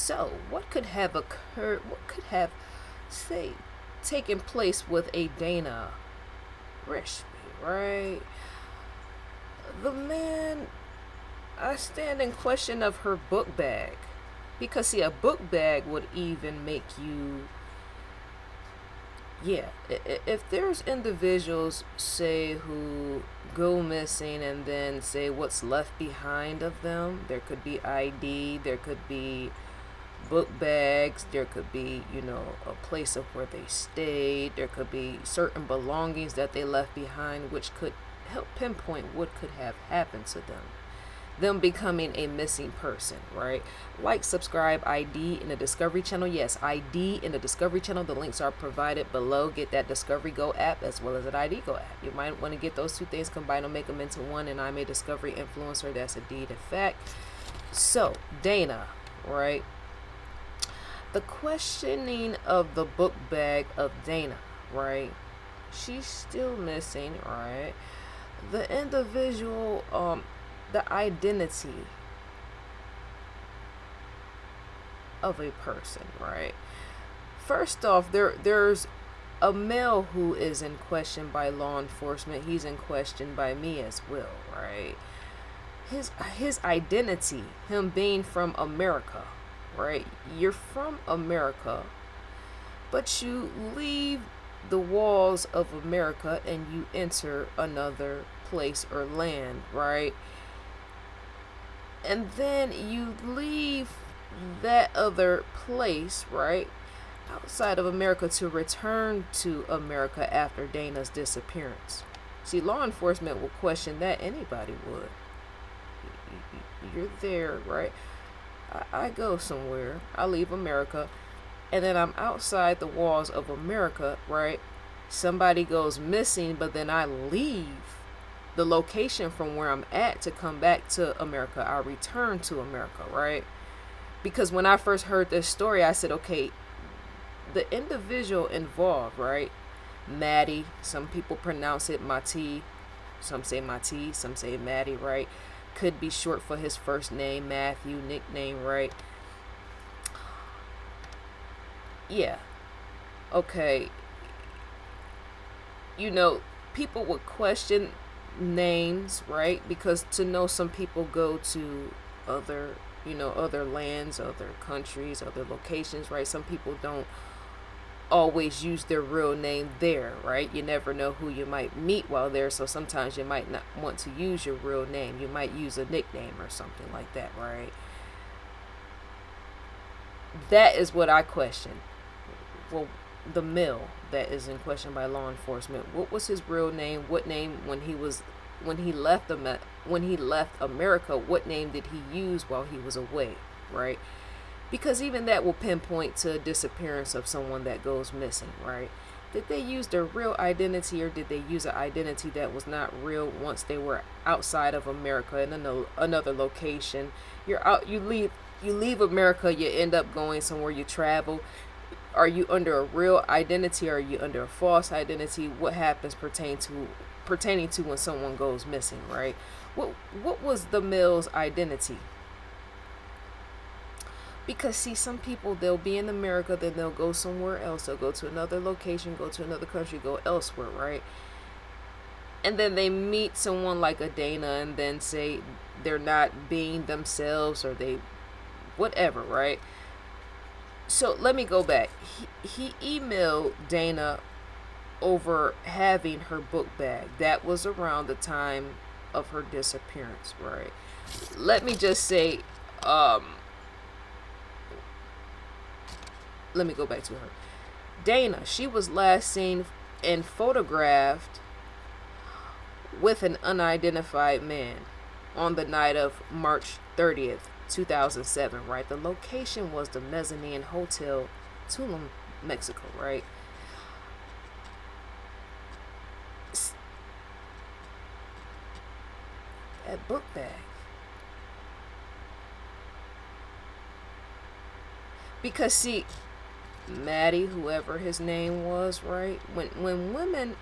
So, what could have occurred? What could have, say, taken place with a Dana Rishpy, right? The man, I stand in question of her book bag. Because, see, a book bag would even make you, yeah, if there's individuals, say, who go missing and then say what's left behind of them, there could be ID, there could be book bags, there could be, a place of where they stayed, there could be certain belongings that they left behind, which could help pinpoint what could have happened to them becoming a missing person, right? Like, subscribe, ID in the Discovery Channel. Yes, ID in the Discovery Channel. The links are provided below. Get that Discovery Go app as well as an ID Go app. You might want to get those two things, combine them, make them into one, and I'm a Discovery influencer. That's indeed a fact. So, Dana, right? The questioning of the book bag of Dana, right? She's still missing, right? The individual, the identity of a person, right? First off, there's a male who is in question by law enforcement. He's in question by me as well, right? His identity, him being from America, right? You're from America, but you leave the walls of America and you enter another place or land, right? And then you leave that other place, right, outside of America to return to America after Dana's disappearance. See, law enforcement will question that. Anybody would. You're there, right? I go somewhere. I leave America. And then I'm outside the walls of America, right? Somebody goes missing, but then I leave the location from where I'm at to come back to America. I return to America, right? Because when I first heard this story, I said, okay, the individual involved, right? Maddie, some people pronounce it Mati, some say Mati, some say Maddie, right? Could be short for his first name, Matthew, nickname, right? Yeah. Okay. People would question names, right? Because to know, some people go to other lands, other countries, other locations, right? Some people don't always use their real name there, right? You never know who you might meet while there, so sometimes you might not want to use your real name. You might use a nickname or something like that, right? That is what I question. Well, the male that is in question by law enforcement, what was his real name? What name when he left America, what name did he use while he was away, right? Because even that will pinpoint to a disappearance of someone that goes missing, right? Did they use their real identity, or did they use an identity that was not real once they were outside of America in another location? You're out, you leave America, you end up going somewhere, you travel. Are you under a real identity, or are you under a false identity? What happens pertaining to when someone goes missing, right? What was the male's identity? Because, see, some people, they'll be in America, then they'll go somewhere else. They'll go to another location, go to another country, go elsewhere, right? And then they meet someone like a Dana and then say they're not being themselves, or they whatever, right? So let me go back. He emailed Dana over having her book bag. That was around the time of her disappearance, right? Let me just say, let me go back to her. Dana, she was last seen and photographed with an unidentified man on the night of March 30th, 2007, right? The location was the Mezzanine Hotel, Tulum, Mexico, right? That book bag. Because, see, Maddie, whoever his name was, right? When women,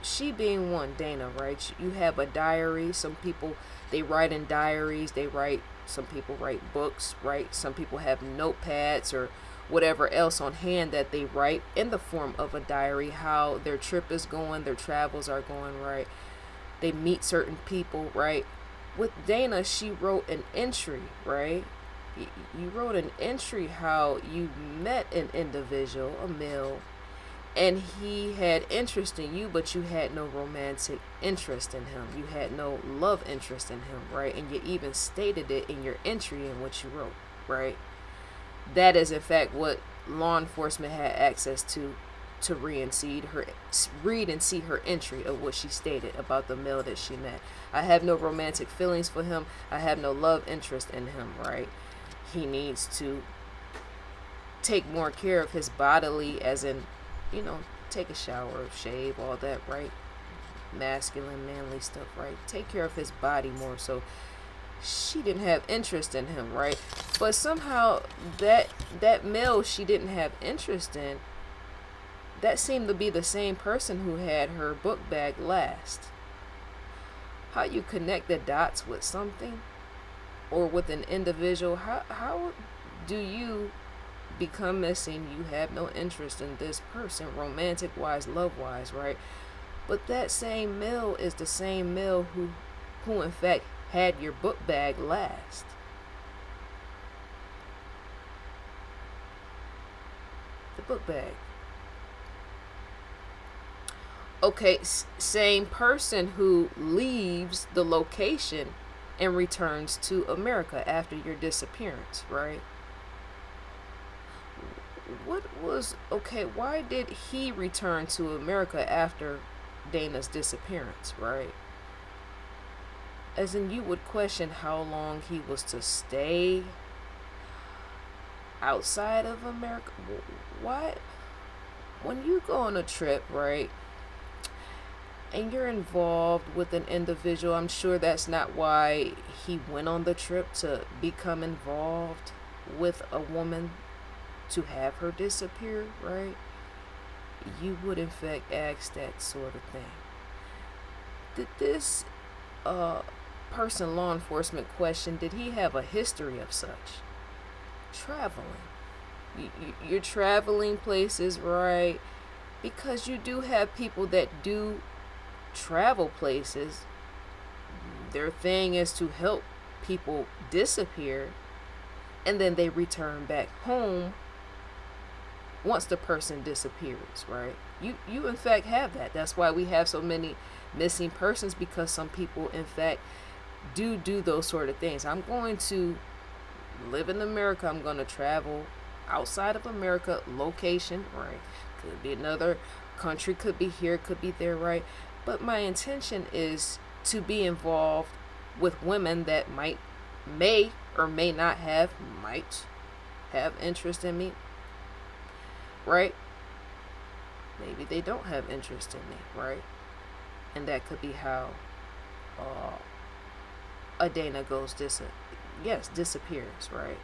she being one, Dana, right? You have a diary. Some people, they write in diaries. They write Some people write books, right? Some people have notepads or whatever else on hand that they write in the form of a diary, how their trip is going, their travels are going, right? They meet certain people, right? With Dana, she wrote an entry, right? You wrote an entry how you met an individual, a male, and he had interest in you, but you had no romantic interest in him. You had no love interest in him, right? And you even stated it in your entry in what you wrote, right? That is in fact what law enforcement had access to read and see her entry of what she stated about the male that she met. I have no romantic feelings for him. I have no love interest in him, right? He needs to take more care of his bodily, as in, take a shower, shave, all that, right? Masculine, manly stuff, right? Take care of his body more. So she didn't have interest in him, right? But somehow that male she didn't have interest in, that seemed to be the same person who had her book bag last. How you connect the dots with something or with an individual, how do you become missing? You have no interest in this person, romantic wise, love wise, right? But that same male is the same male who in fact had your book bag last. The book bag. Okay, same person who leaves the location and returns to America after your disappearance, right? Why did he return to America after Dana's disappearance, right? As in, you would question how long he was to stay outside of America. Why? When you go on a trip, right, and you're involved with an individual, I'm sure that's not why he went on the trip, to become involved with a woman, to have her disappear, right? You would in fact ask that sort of thing. Did this person law enforcement question, did he have a history of such? Traveling. You're traveling places, right? Because you do have people that do travel places. Their thing is to help people disappear, and then they return back home once the person disappears, right? You in fact have that. That's why we have so many missing persons, because some people in fact do those sort of things. I'm going to live in America. I'm going to travel outside of America, location, right? Could be another country, could be here, could be there, right? But my intention is to be involved with women that may or may not have, might have interest in me, right? Maybe they don't have interest in me, right? And that could be how a Dana goes disappears, right?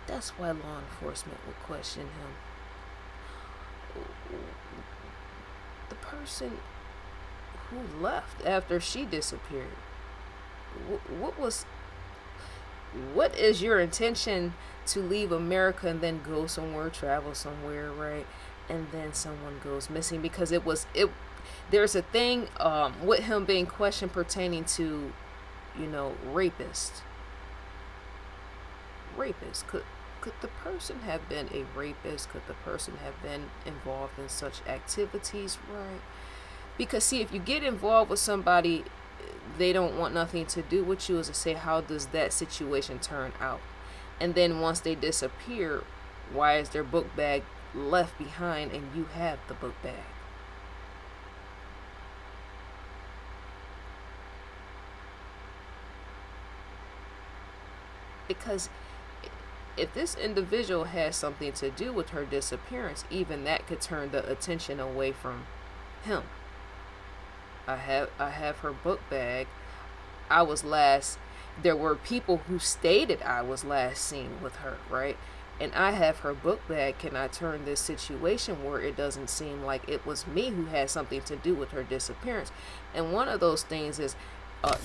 That's why law enforcement would question him. The person who left after she disappeared, what is your intention to leave America and then go somewhere, travel somewhere, right? And then someone goes missing, because there's a thing with him being questioned pertaining to, rapist. Could the person have been a rapist? Could the person have been involved in such activities, right? Because see, if you get involved with somebody, they don't want nothing to do with you, as I say, how does that situation turn out? And then once they disappear, why is their book bag left behind and you have the book bag? Because if this individual has something to do with her disappearance, even that could turn the attention away from him. I have her book bag. There were people who stated I was last seen with her, right? And I have her book bag. Can I turn this situation where it doesn't seem like it was me who had something to do with her disappearance? And one of those things is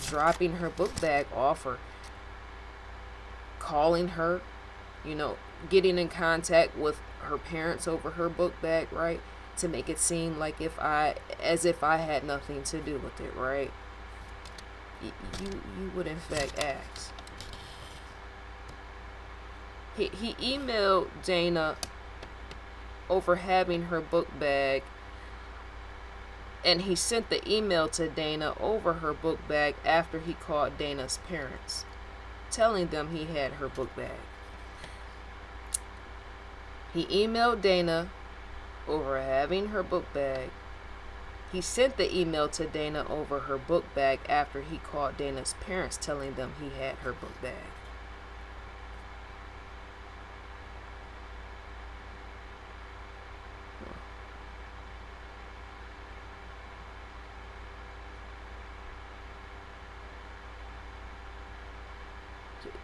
dropping her book bag off, or calling her, you know, getting in contact with her parents over her book bag, right? To make it seem like as if I had nothing to do with it, right? You would in fact ask. He emailed Dana over having her book bag, and he sent the email to Dana over her book bag after he called Dana's parents, telling them he had her book bag. He emailed Dana over having her book bag. He sent the email to Dana over her book bag after he called Dana's parents, telling them he had her book bag.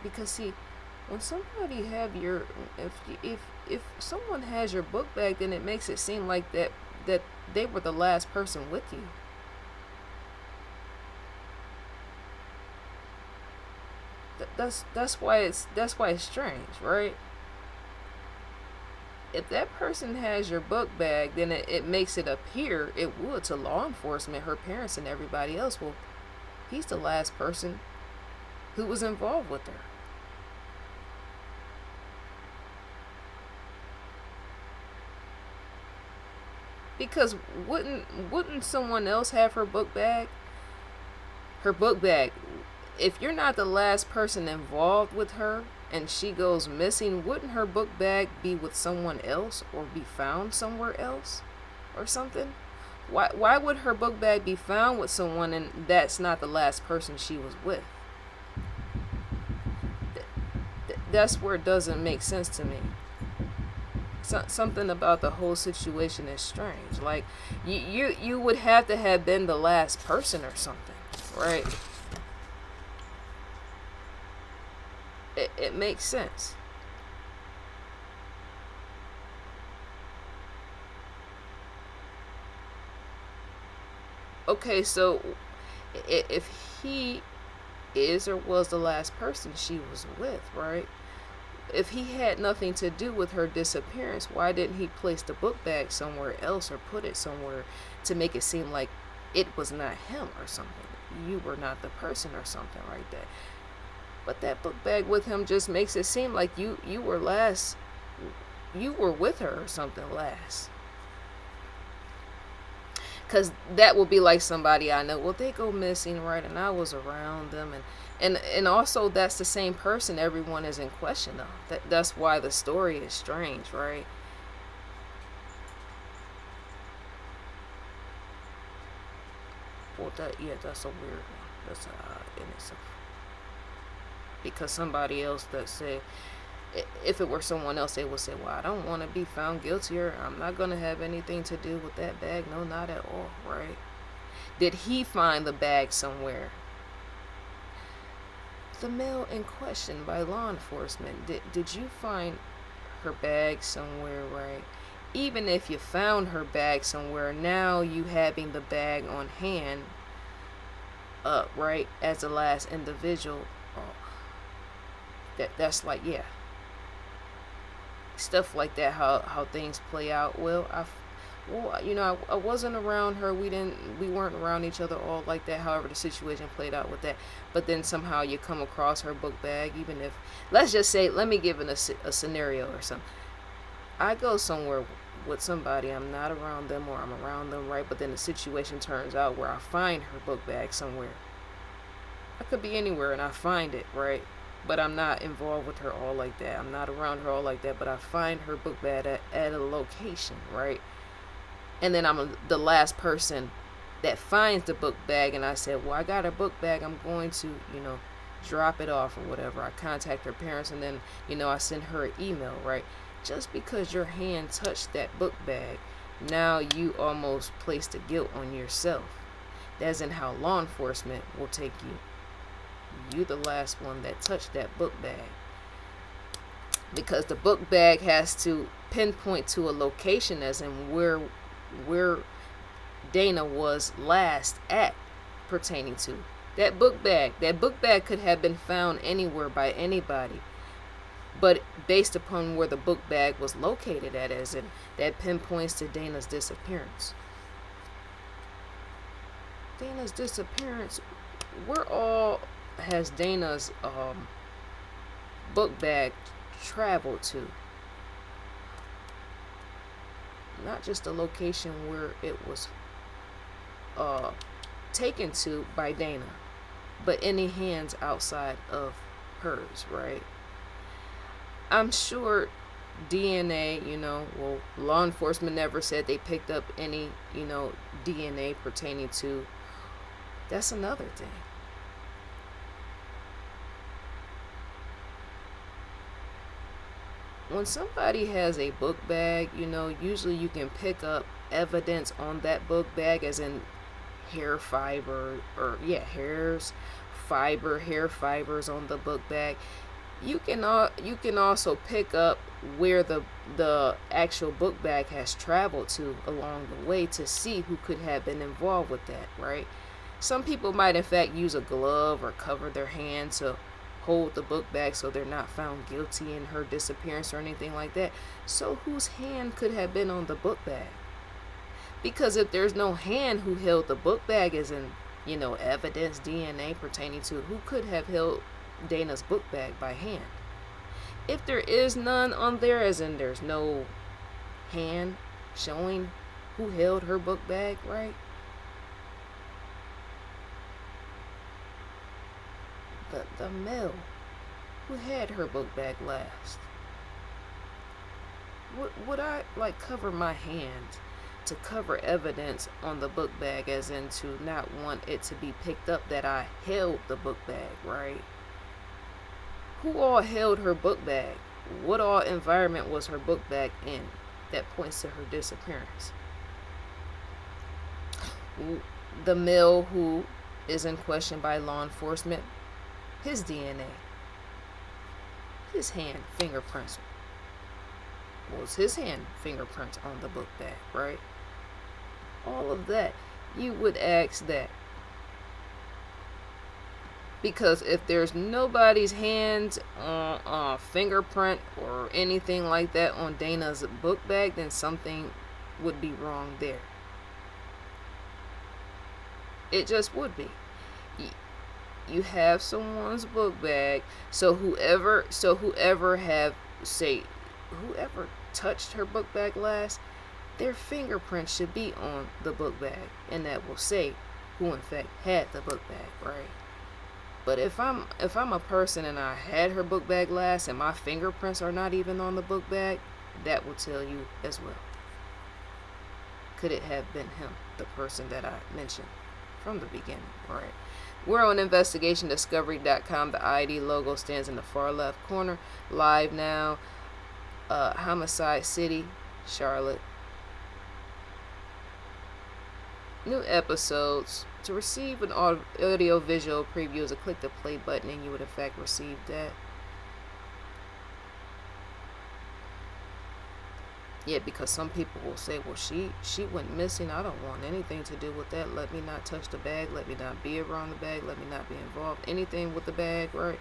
Because see, when somebody have your if someone has your book bag, then it makes it seem like that they were the last person with you. That's why it's strange, right? If that person has your book bag, then it makes it appear, it would to law enforcement, her parents and everybody else, well, he's the last person who was involved with her. Because wouldn't someone else have her book bag? Her book bag. If you're not the last person involved with her and she goes missing, wouldn't her book bag be with someone else or be found somewhere else or something? Why would her book bag be found with someone and that's not the last person she was with? That's where it doesn't make sense to me. Something about the whole situation is strange. Like you would have to have been the last person or something, right? It makes sense. Okay, so if he is or was the last person she was with, right? If he had nothing to do with her disappearance, why didn't he place the book bag somewhere else or put it somewhere to make it seem like it was not him or something? You were not the person or something like that. But that book bag with him just makes it seem like you were with her or something last. Because that would be like somebody I know, well, they go missing, right? And I was around them. And also that's the same person everyone is in question of. That's why the story is strange, right? Well, that's a weird one. That's in itself. Because somebody else that said, if it were someone else, they would say, well, I don't want to be found guilty, or I'm not going to have anything to do with that bag. No, not at all, right? Did he find the bag somewhere? The mail in question by law enforcement, did you find her bag somewhere, right? Even if you found her bag somewhere, now you having the bag on hand, right, as the last individual, that's like, yeah, stuff like that, how things play out. Well, I wasn't around her. We weren't around each other all like that. However, the situation played out with that. But then somehow you come across her book bag, even if, let's just say, let me give it a scenario or something. I go somewhere with somebody, I'm not around them or I'm around them, right? But then the situation turns out where I find her book bag somewhere. I could be anywhere and I find it, right? But I'm not involved with her all like that. I'm not around her all like that. But I find her book bag at a location, right? And then I'm the last person that finds the book bag. And I said, well, I got her book bag. I'm going to, drop it off or whatever. I contact her parents and then, I send her an email, right? Just because your hand touched that book bag, now you almost placed the guilt on yourself. That's in how law enforcement will take you. You the last one that touched that book bag. Because the book bag has to pinpoint to a location as in where Dana was last at pertaining to. That book bag could have been found anywhere by anybody. but based upon where the book bag was located at, as in that pinpoints to Dana's disappearance. Dana's disappearance, where all has Dana's book bag traveled to? Not just the location where it was taken to by Dana, but any hands outside of hers, right? I'm sure DNA, well, law enforcement never said they picked up any, DNA pertaining to. That's another thing. When somebody has a book bag, usually you can pick up evidence on that book bag, as in hair fiber, or hair fibers on the book bag. You can also pick up where the actual book bag has traveled to along the way to see who could have been involved with that, right? Some people might in fact use a glove or cover their hand to hold the book bag so they're not found guilty in her disappearance or anything like that. So whose hand could have been on the book bag? Because if there's no hand who held the book bag, as in, evidence, DNA pertaining to who could have held Dana's book bag by hand. If there is none on there, as in there's no hand showing who held her book bag, right? The male who had her book bag last. Would I cover my hand to cover evidence on the book bag, as in to not want it to be picked up that I held the book bag, right? Who all held her book bag? What all environment was her book bag in that points to her disappearance? The male who is in question by law enforcement, his DNA, his hand fingerprints. Was his hand fingerprints on the book bag, right? All of that. You would ask that. Because if there's nobody's hands, fingerprint, or anything like that on Dana's book bag, then something would be wrong there. It just would be. You have someone's book bag, so whoever touched her book bag last, their fingerprint should be on the book bag, and that will say who in fact had the book bag, right? But if I'm a person and I had her book bag last and my fingerprints are not even on the book bag, that will tell you as well. Could it have been him, the person that I mentioned from the beginning, right? We're on investigationdiscovery.com. The ID logo stands in the far left corner. Live now. Homicide City, Charlotte. New episodes. To receive an audio visual preview is a click the play button, and you would in fact receive that. Yeah, because some people will say, well, she went missing. I don't want anything to do with that. Let me not touch the bag. Let me not be around the bag. Let me not be involved anything with the bag, right?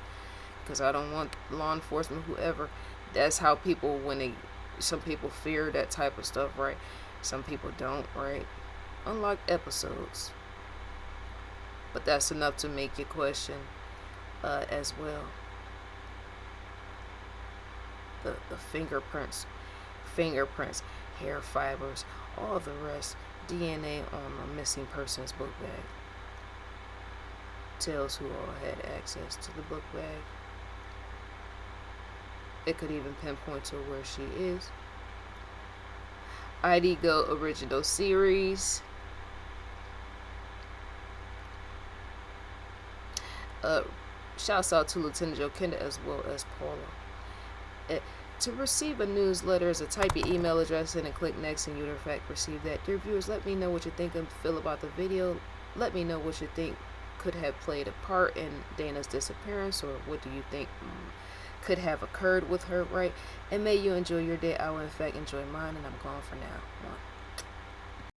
Because I don't want law enforcement, whoever. That's how people, some people fear that type of stuff, right? Some people don't, right? Unlike episodes. But that's enough to make you question as well. The fingerprints, hair fibers, all the rest, DNA on a missing person's book bag tells who all had access to the book bag. It could even pinpoint to where she is. ID Go Original Series. Shouts out to Lieutenant Joe Kenda as well as Paula. To receive a newsletter is to type your email address in and click next, and you'll in fact receive that. Dear viewers, let me know what you think and feel about the video. Let me know what you think could have played a part in Dana's disappearance, or what do you think could have occurred with her, right? And may you enjoy your day. I will in fact enjoy mine, and I'm gone for now.